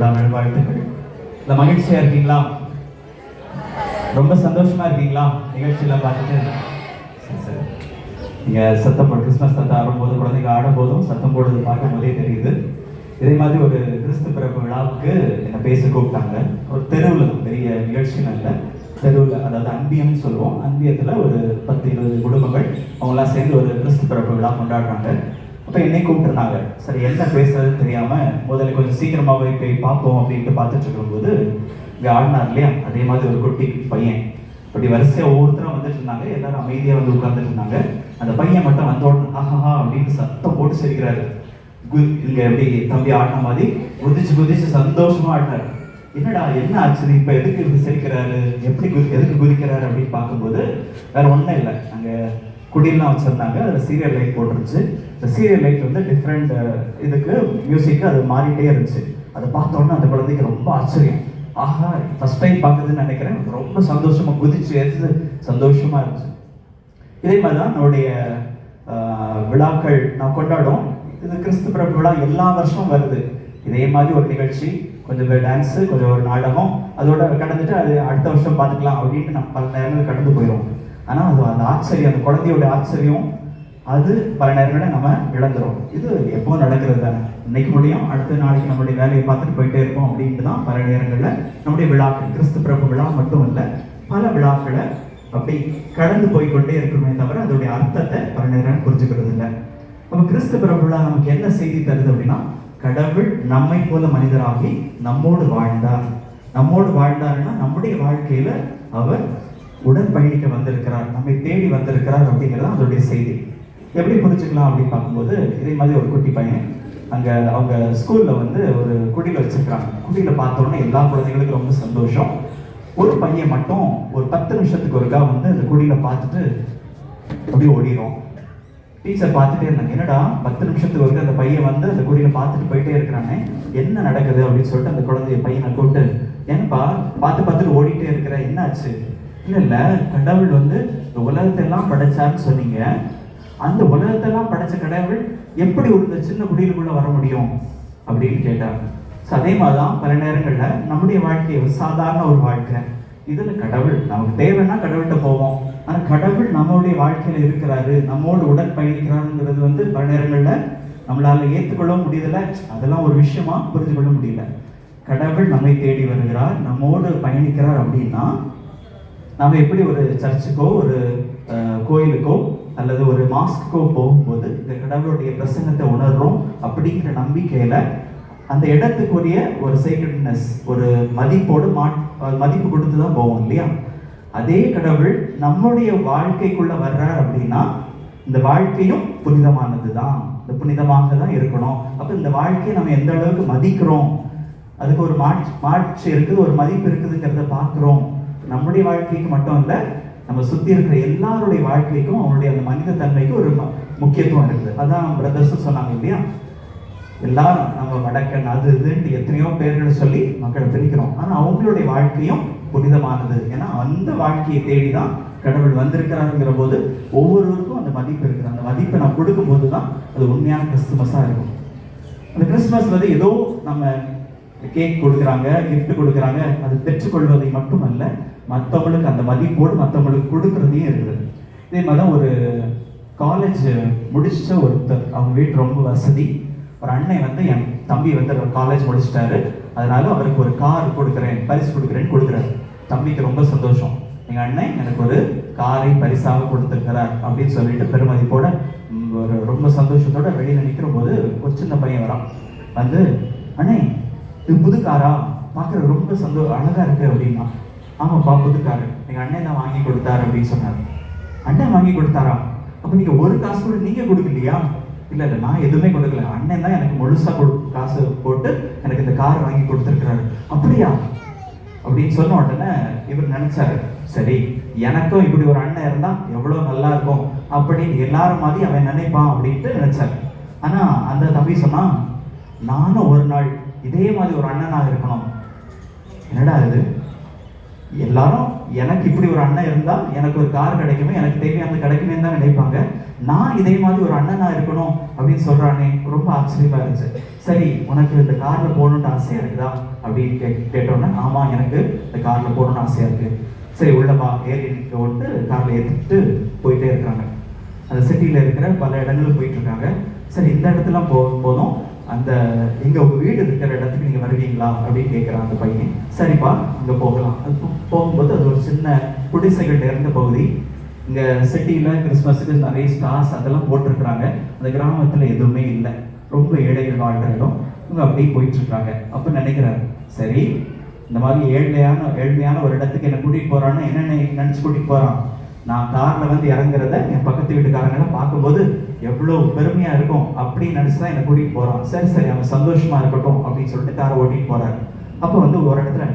விழா நல்வாழ்த்துக்கள். இல்லை மகிழ்ச்சியா இருக்கீங்களா? ரொம்ப சந்தோஷமா இருக்கீங்களா? நிகழ்ச்சியெல்லாம் பார்த்துட்டு சரி நீங்கள் சத்தம் போடு. கிறிஸ்மஸ் சத்தம் ஆடும்போது குழந்தைங்க ஆடும்போதும் சத்தம் போடுறது பார்க்கும் போதே தெரியுது. இதே மாதிரி ஒரு கிறிஸ்து பிறப்பு விழாவுக்கு என்னை பேச கூப்பிட்டாங்க. ஒரு தெருவில் பெரிய நிகழ்ச்சின்னு இல்லை, தெருவில், அதாவது அன்பியம்னு சொல்லுவோம். அன்பியத்தில் ஒரு 10-20 குடும்பங்கள் அவங்களாம் சேர்ந்து ஒரு கிறிஸ்து பிறப்பு விழா கொண்டாடுறாங்க. அப்போ என்னை கூப்பிட்டுருந்தாங்க. சரி என்ன பேசுறதுன்னு தெரியாமல் முதல்ல கொஞ்சம் சீக்கிரமாகவே போய் பார்ப்போம் அப்படின்ட்டு பார்த்துட்டு இருக்கும்போது இங்கே ஆடினார் இல்லையா, அதே மாதிரி ஒரு குட்டி பையன் அப்படி வரிசையாக ஒவ்வொருத்தரும் வந்துட்டு இருந்தாங்க. எல்லாரும் அமைதியாக வந்து உட்கார்ந்துட்டு இருந்தாங்க. அந்த பையன் மட்டும் வந்த உடனே ஆஹா அப்படின்னு சத்தம் போட்டு சிரிக்கிறாரு. இங்கே எப்படி தம்பி ஆடின மாதிரி குதிச்சு குதிச்சு சந்தோஷமா ஆடினார். என்னடா என்ன ஆச்சு, இப்போ எதுக்கு இப்படி சிரிக்கிறாரு, எப்படி எதுக்கு குதிக்கிறாரு அப்படின்னு பார்க்கும்போது வேற ஒன்றும் இல்லை. அங்கே குடியெல்லாம் வச்சுருந்தாங்க, அதில் சீரியல் லைட் போட்டுருந்துச்சு. இந்த சீரியல் லைட் வந்து டிஃப்ரெண்ட் இதுக்கு மியூசிக்கு அது மாறிட்டே இருந்துச்சு. அதை பார்த்தோன்னே அந்த குழந்தைக்கு ரொம்ப ஆச்சரியம். ஆஹா ஃபர்ஸ்ட் டைம் பார்க்குதுன்னு நினைக்கிறேன். ரொம்ப சந்தோஷமா குதிச்சு எடுத்து சந்தோஷமா இருந்துச்சு. இதே மாதிரி தான் நம்மளுடைய விழாக்கள் நான் கொண்டாடும். இது கிறிஸ்து பிறப்பு விழா எல்லா வருஷமும் வருது. இதே மாதிரி ஒரு நிகழ்ச்சி, கொஞ்சம் பேர் டான்ஸு, கொஞ்சம் ஒரு நாடகம், அதோட கடந்துட்டு அது அடுத்த வருஷம் பார்த்துக்கலாம் அப்படின்ட்டு நம்ம பல நேரங்கள் கடந்து போயிடும். ஆனால் அது அந்த ஆச்சரியம், அந்த குழந்தையோட ஆச்சரியம் அது பல நேரங்களில் நம்ம இழந்துடும். இது எப்போ நடக்கிறது தானே, இன்னைக்கு முடியும், அடுத்த நாளைக்கு நம்மளுடைய வேலையை பார்த்துட்டு போயிட்டே இருப்போம் அப்படின்ட்டு தான் பல நேரங்களில் நம்முடைய விழாக்கள், கிறிஸ்து பிறப்பு விழா மட்டும் இல்லை, பல விழாக்களை அப்படி கடந்து போய்கொண்டே இருக்குமே தவிர அதோடைய அர்த்தத்தை பல நேரம் புரிஞ்சுக்கிறது இல்லை. அப்போ கிறிஸ்து பிறப்பு விழா நமக்கு என்ன செய்தி தருது அப்படின்னா, கடவுள் நம்மை போல மனிதராகி நம்மோடு வாழ்ந்தார். நம்மோடு வாழ்ந்தாருன்னா நம்முடைய வாழ்க்கையில அவர் உடன் பயணிக்க வந்திருக்கிறார், நம்மை தேடி வந்திருக்கிறார் அப்படிங்கிறது அதோடைய செய்தி. எப்படி புரிஞ்சுக்கலாம் அப்படின்னு பார்க்கும்போது, இதே மாதிரி ஒரு குட்டி பையன் அங்கே அவங்க ஸ்கூலில் வந்து ஒரு குடியில் வச்சுருக்கிறாங்க. குடியில் பார்த்தோன்னே எல்லா குழந்தைங்களுக்கும் ரொம்ப சந்தோஷம். ஒரு பையன் மட்டும் ஒரு 10 நிமிஷத்துக்கு ஒருக்கா வந்து அந்த குடியில் பார்த்துட்டு அப்படியே ஓடிடும். டீச்சர் பார்த்துட்டே இருந்தாங்க, என்னடா 10 நிமிஷத்துக்கு ஒருக்கா அந்த பையன் வந்து அந்த குடியில் பார்த்துட்டு போயிட்டே இருக்கிறானே, என்ன நடக்குது அப்படின்னு சொல்லிட்டு அந்த குழந்தைய பையனை கூப்பிட்டு, ஏன்பா பார்த்துட்டு ஓடிட்டே இருக்கிற, என்ன ஆச்சு? இல்லை கடவுள் வந்து இந்த உலகத்தை எல்லாம் படைச்சாருன்னு சொன்னீங்க, அந்த உலகத்தெல்லாம் படைச்ச கடவுள் எப்படி ஒரு சின்ன குடியிருக்குள்ள வர முடியும் அப்படின்னு கேட்டாங்க. அதே மாதிரிதான் பல நேரங்களில் நம்முடைய வாழ்க்கை ஒரு சாதாரண ஒரு வாழ்க்கை, இதுல கடவுள் நமக்கு தேவைன்னா கடவுள்கிட்ட போவோம். ஆனா கடவுள் நம்மளுடைய வாழ்க்கையில இருக்கிறாரு, நம்மோடு உடன் பயணிக்கிறாருங்கிறது வந்து பல நேரங்கள்ல நம்மளால ஏற்றுக்கொள்ள முடியல. அதெல்லாம் ஒரு விஷயமா புரிந்து கொள்ள முடியல. கடவுள் நம்மை தேடி வருகிறார், நம்மோடு பயணிக்கிறார் அப்படின்னா நம்ம எப்படி ஒரு சர்ச்சுக்கோ ஒரு கோயிலுக்கோ அல்லது ஒரு மாஸ்க்குக்கோ போகும்போது இந்த கடவுளுடைய பிரசன்னத்தை உணர்றோம் அப்படிங்கிற நம்பிக்கையில அந்த இடத்துக்குரிய ஒரு சீக்ரெட்னஸ், ஒரு மதிப்போடு மதிப்பு கொடுத்து தான் போவோம் இல்லையா? அதே கடவுள் நம்முடைய வாழ்க்கைக்குள்ள வர்றார் அப்படின்னா இந்த வாழ்க்கையும் புனிதமானது தான், இந்த புனிதமாக தான் இருக்கணும். அப்போ இந்த வாழ்க்கையை நம்ம எந்த அளவுக்கு மதிக்கிறோம், அதுக்கு ஒரு மாட்சி இருக்குது, ஒரு மதிப்பு இருக்குதுங்கிறத பார்க்குறோம். நம்முடைய வாழ்க்கைக்கு மட்டும் இல்லை, நம்ம சுற்றி இருக்கிற எல்லாருடைய வாழ்க்கைக்கும் அவங்களுடைய அந்த மனித தன்மைக்கு ஒரு முக்கியத்துவம் இருக்குது. அதான் பிரதர்ஸும் சொன்னாங்க இல்லையா, எல்லாரும் நம்ம வடக்கன் அது இதுன்ட்டு எத்தனையோ பேர்களை சொல்லி மக்களை பிரிக்கிறோம். ஆனால் அவங்களுடைய வாழ்க்கையும் புனிதமானது. ஏன்னா அந்த வாழ்க்கையை தேடி தான் கடவுள் வந்திருக்கிறாருங்கிற போது ஒவ்வொருவருக்கும் அந்த மதிப்பு இருக்குது. அந்த மதிப்பை நான் கொடுக்கும் போது தான் அது உண்மையான கிறிஸ்துமஸாக இருக்கும். அந்த கிறிஸ்துமஸ் வந்து ஏதோ நம்ம கேக் கொடுக்குறாங்க, கிஃப்ட் கொடுக்குறாங்க, அது பெற்றுக்கொள்வதை மட்டுமல்ல, மற்றவங்களுக்கு அந்த மதிப்போடு மற்றவங்களுக்கு கொடுக்கறதையும் இருக்குது. இதே மாதிரி தான் ஒரு காலேஜ் முடிச்ச ஒருத்தர், அவங்க வீட்டு ரொம்ப வசதி, ஒரு அண்ணன் வந்து என் தம்பி வந்து காலேஜ் முடிச்சிட்டாரு, அதனால அவருக்கு ஒரு கார் கொடுக்குறேன், பரிசு கொடுக்குறேன்னு கொடுக்குறாரு. தம்பிக்கு ரொம்ப சந்தோஷம், எங்கள் அண்ணன் எனக்கு ஒரு காரை பரிசாக கொடுத்துருக்கிறார் அப்படின்னு சொல்லிட்டு பெருமதிப்போட ஒரு ரொம்ப சந்தோஷத்தோட வெளியில் நிற்கிற போது ஒரு சின்ன பையன் வரான். வந்து, அண்ணே இது புது காரா, பார்க்குற ரொம்ப அழகா இருக்கு அப்படின்னா. ஆமாப்பா புது காரு, எங்கள் அண்ணன் தான் வாங்கி கொடுத்தாரு அப்படின்னு சொன்னார். அண்ணன் வாங்கி கொடுத்தாரா? அப்போ நீங்கள் ஒரு காசு கூட நீங்கள் கொடுக்கலையா? இல்லை நான் எதுவுமே கொடுக்கல, அண்ணன் தான் எனக்கு முழுசா காசு போட்டு எனக்கு இந்த கார் வாங்கி கொடுத்துருக்கிறாரு. அப்படியா அப்படின்னு சொன்ன உடனே இவர் நினைச்சாரு, சரி எனக்கும் இப்படி ஒரு அண்ணன் இருந்தா எவ்வளவு நல்லா இருக்கும் அப்படின்னு எல்லாரும் மாதிரி அவன் நினைப்பான் அப்படின்ட்டு நினைச்சாரு. ஆனா அந்த தம்பி சொன்னா, நானும் ஒரு நாள் இதே மாதிரி ஒரு அண்ணனாக இருக்கணும். என்னடா இது, எல்லாரும் எனக்கு இப்படி ஒரு அண்ணன் இருந்தா எனக்கு ஒரு கார் கிடைக்குமே, எனக்கு தேவையானது கிடைக்குமே தான் நினைப்பாங்க. நான் இதே மாதிரி ஒரு அண்ணனா இருக்கணும் அப்படின்னு சொல்றானே, ரொம்ப ஆச்சரியமா இருந்துச்சு. சரி, உனக்கு இந்த கார்ல போகணும்னு ஆசையா இருக்குதா அப்படின்னு கேட்டோன்னே, ஆமா எனக்கு இந்த கார்ல போகணும்னு ஆசையா இருக்கு. சரி உள்ளப்பா ஏறி விட்டு கார்ல ஏற்றிட்டு போயிட்டே இருக்காங்க. அந்த சிட்டியில இருக்கிற பல இடங்களுக்கு போயிட்டு இருக்காங்க. சரி, இந்த இடத்துல போதும், அந்த இங்க உங்க வீடு இருக்கிற இடத்துக்கு நீங்க வருவீங்களா அப்படின்னு கேட்கிறான் அந்த பையன். சரிப்பா அங்க போகலாம். அது போகும்போது அது ஒரு சின்ன குடிசைகள் நிறைந்த பகுதி. இங்க சிட்டியில கிறிஸ்துமஸுக்கு நிறைய ஸ்டார்ஸ் அதெல்லாம் போட்டிருக்கிறாங்க. அந்த கிராமத்துல எதுவுமே இல்லை, ரொம்ப ஏழைகள் வாழ்ற இடம். இவங்க அப்படியே போயிட்டு இருக்காங்க. அப்ப நினைக்கிறாரு, சரி இந்த மாதிரி ஏழ்மையான ஒரு இடத்துக்கு என்ன கூட்டிட்டு போறான்னு என்ன நினைச்சு கூட்டிட்டு போறான். நான் கார்ல வந்து இறங்குறத என் பக்கத்து வீட்டுக்காரங்கெல்லாம் பார்க்கும்போது எவ்வளவு பெருமையா இருக்கும் அப்படின்னு நினைச்சுதான் என்னை கூட்டிட்டு போறான். சரி சரி அவன் சந்தோஷமா இருக்கட்டும் அப்படின்னு சொல்லிட்டு காரை ஓட்டிட்டு போறாரு. அப்ப வந்து ஒரு இடத்துல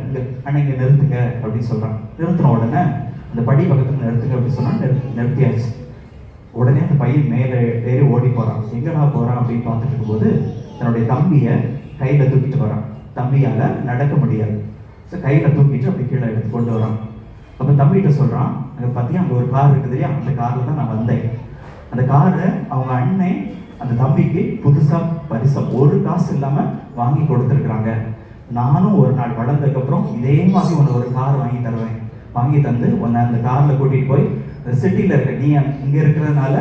இங்க நிறுத்துங்க அப்படின்னு சொல்றான். நிறுத்தின உடனே அந்த படி பக்கத்துல நிறுத்துங்க அப்படின்னு சொன்னா நிறுத்தியாச்சு. உடனே அந்த பையன் மேல ஏறி ஓடி போறான். எங்கடா போறான் அப்படின்னு பார்த்துட்டு இருக்கும்போது தன்னுடைய தம்பிய கையில தூக்கிட்டு வரான். தம்பியால நடக்க முடியாது. கையில தூக்கிட்டு அப்படி கீழே எடுத்து கொண்டு வரான். அப்ப தம்பிகிட்ட சொல்றான், அங்க பாத்தியா அங்க ஒரு கார் இருக்குது இல்லையா, அந்த கார்ல தான் நான் வந்தேன். அந்த காரை அவங்க அண்ணன் அந்த தம்பிக்கு புதுசா பரிசா ஒரு காசு இல்லாம வாங்கி கொடுத்துருக்குறாங்க. நானும் ஒரு நாள் வளர்ந்ததுக்கு அப்புறம் இதே மாதிரி உன்னை ஒரு கார் வாங்கி தருவேன். வாங்கி தந்து உன்னை அந்த கார்ல கூட்டிட்டு போய் அந்த சிட்டியில இருக்க, நீ இங்க இருக்கிறதுனால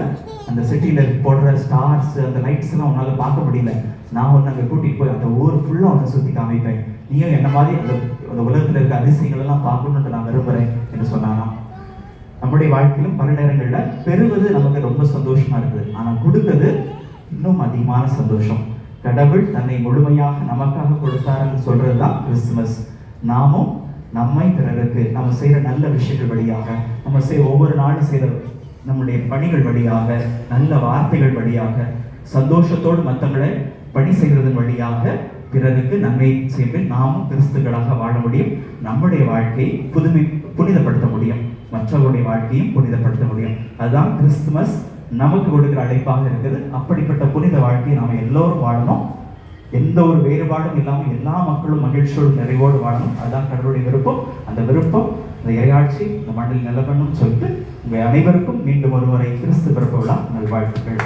அந்த சிட்டியில போடுற ஸ்டார்ஸ் அந்த லைட்ஸ் எல்லாம் உன்னால பார்க்க முடியல. நான் உன்னை அங்க கூட்டிட்டு போய் அந்த ஊர் ஃபுல்லா உன்னை சுத்தி காமிப்பேன். நீயும் என்ன மாதிரி அந்த உலகத்துல இருக்க அதிசயங்கள் எல்லாம் பார்க்கணும்னு நான் விரும்புறேன் என்று சொன்னானா. நம்முடைய வாழ்க்கையிலும் பல நேரங்கள்ல பெறுவது நமக்கு ரொம்ப சந்தோஷமா இருக்குது, ஆனா கொடுக்கிறது இன்னும் அதிகமான சந்தோஷம். கடவுள் தன்னை முழுமையாக நமக்காக கொடுத்தாருன்னு சொல்றதுதான் கிறிஸ்துமஸ். நாமும் நம்மை பிறருக்கு நம்ம செய்யற நல்ல விஷயங்கள் வழியாக, நம்ம ஒவ்வொரு நாளும் செய்யற நம்முடைய பணிகள் வழியாக, நல்ல வார்த்தைகள் வழியாக, சந்தோஷத்தோடு மற்றவங்களை பணி செய்வதன் வழியாக பிறருக்கு நன்மை செய்து நாமும் கிறிஸ்துக்களாக வாழ முடியும். நம்முடைய வாழ்க்கையை புனிதப்படுத்த முடியும், மற்றவருடைய வாழ்க்கையும் புனிதப்படுத்த முடியும். அதுதான் கிறிஸ்துமஸ் நமக்கு கொடுக்கிற அழைப்பாக இருக்குது. அப்படிப்பட்ட புனித வாழ்க்கையை நாம எல்லோரும் வாழணும். எந்த ஒரு வேறுபாடும் இல்லாமல் எல்லா மக்களும் மகிழ்ச்சியோடு நிறைவோடு வாழணும். அதுதான் கடவுளுடைய விருப்பம். அந்த விருப்பம் இந்த இறையாட்சி இந்த மண்ணில் நிலவணும்னு சொல்லிட்டு உங்கள் அனைவருக்கும் மீண்டும் ஒருமுறை கிறிஸ்து பிறப்பு விழா நல்வாழ்த்துக்கள்.